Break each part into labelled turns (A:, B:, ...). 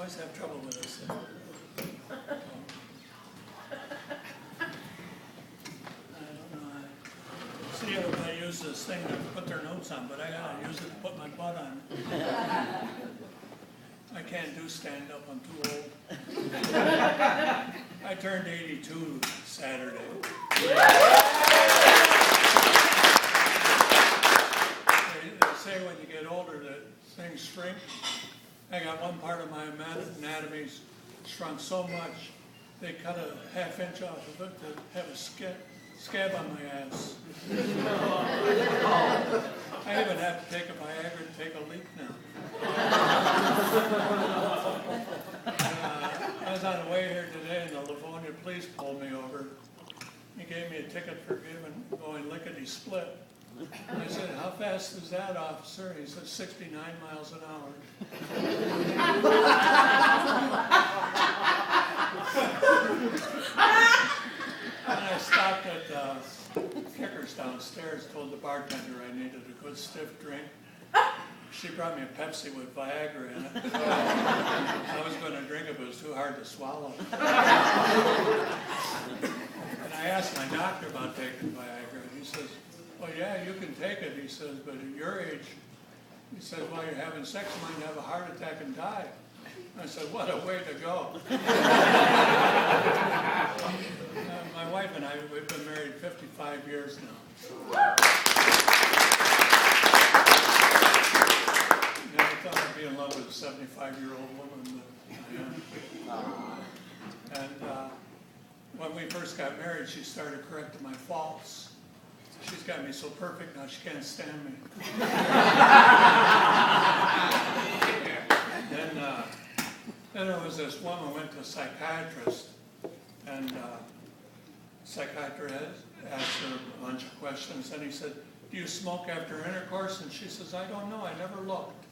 A: always have trouble with this thing. I don't know. See, everybody uses this thing to put their notes on, but I gotta use it to put my butt on. I can't do stand-up, I'm too old. I turned 82 Saturday. They say when you get older that things shrink. I got one part of my anatomy shrunk so much, they cut a ½ inch off of it to have a scab on my ass. I even have to take a Viagra to take a leak now. I was on the way here today and the Livonia police pulled me over. He gave me a ticket for going lickety-split. I said, how fast is that, officer? He said, 69 miles an hour. And I stopped at Kicker's downstairs, told the bartender I needed a good stiff drink. She brought me a Pepsi with Viagra in it. I was going to drink it, but it was too hard to swallow. And I asked my doctor about taking Viagra, and he says, well, yeah, you can take it, he says, but at your age, he says, while you're having sex, you might have a heart attack and die. I said, what a way to go. My wife and I, we've been married 55 years now. Never thought I'd be in love with a 75-year-old woman, but I am. And when we first got married, she started correcting my faults. She's got me so perfect now she can't stand me. Then there was this woman who went to a psychiatrist, and psychiatrist asked her a bunch of questions, and he said, do you smoke after intercourse? And she says, I don't know, I never looked.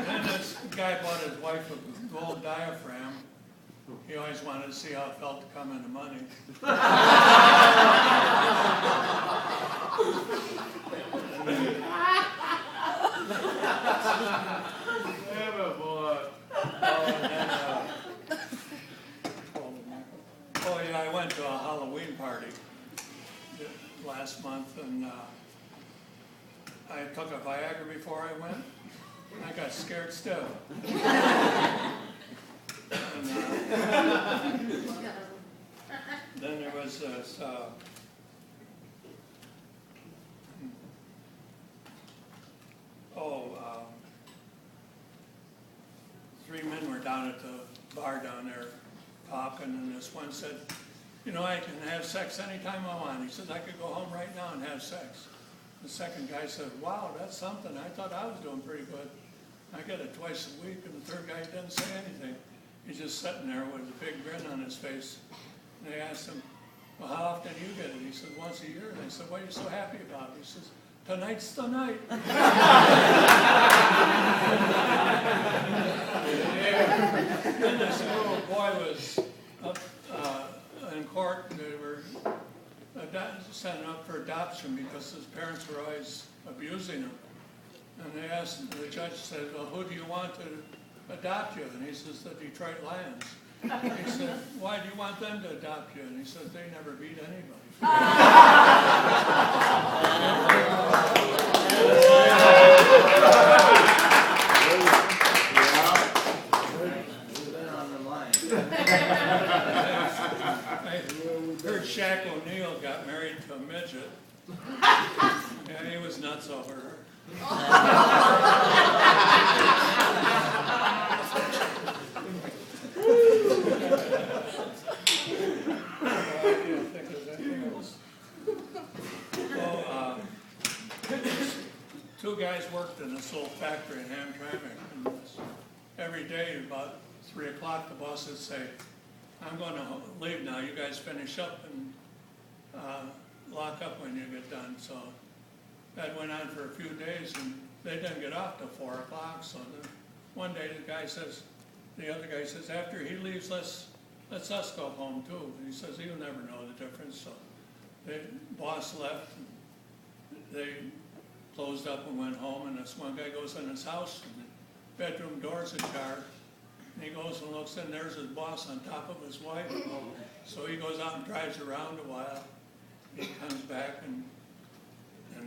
A: And this guy bought his wife a gold diaphragm. He always wanted to see how it felt to come into money. Oh yeah, I went to a Halloween party last month, and I took a Viagra before I went. I got scared stiff. And, then there was this, 3 men were down at the bar down there talking, and this one said, you know, I can have sex anytime I want. He said, I could go home right now and have sex. The second guy said, wow, that's something. I thought I was doing pretty good. I get it twice a week, and the third guy didn't say anything. He's just sitting there with a big grin on his face. And they asked him, well, how often do you get it? He said, once a year. And they said, what are you so happy about? He says, tonight's the night. And this little boy was up in court. They were sent up for adoption because his parents were always abusing him. And they asked, the judge said, well, who do you want to adopt you? And he says, the Detroit Lions. He said, why do you want them to adopt you? And he said, they never beat anybody. I heard Shaq O'Neal got married to a midget. Yeah, he was nuts over her. Two guys worked in this little factory in Hamtramck, and every day about 3 o'clock the boss would say, I'm going to leave now, you guys finish up and lock up when you get done. So that went on for a few days, and they didn't get off till 4 o'clock. So one day the other guy says, after he leaves, let's us go home too. And he says, you'll never know the difference. So the boss left. They closed up and went home, and this one guy goes in his house, and the bedroom door's ajar. And he goes and looks in, there's his boss on top of his wife. So he goes out and drives around a while. He comes back, and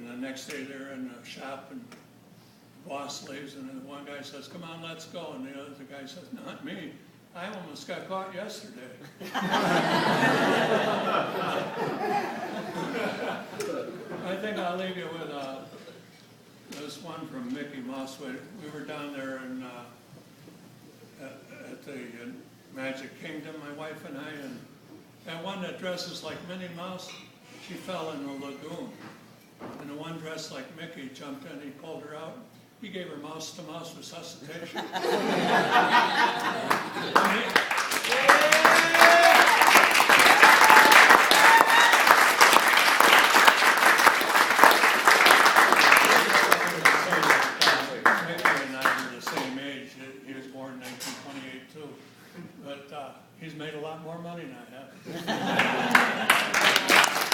A: the next day they're in the shop, and the boss leaves, and the one guy says, "Come on, let's go." And the other guy says, "Not me. I almost got caught yesterday." I think I'll leave you with this one from Mickey Mouse. We were down there at the Magic Kingdom, my wife and I, and that one that dresses like Minnie Mouse, she fell in the lagoon. And the one dressed like Mickey jumped in, he pulled her out. He gave her mouse-to-mouse resuscitation. But he's made a lot more money than I have.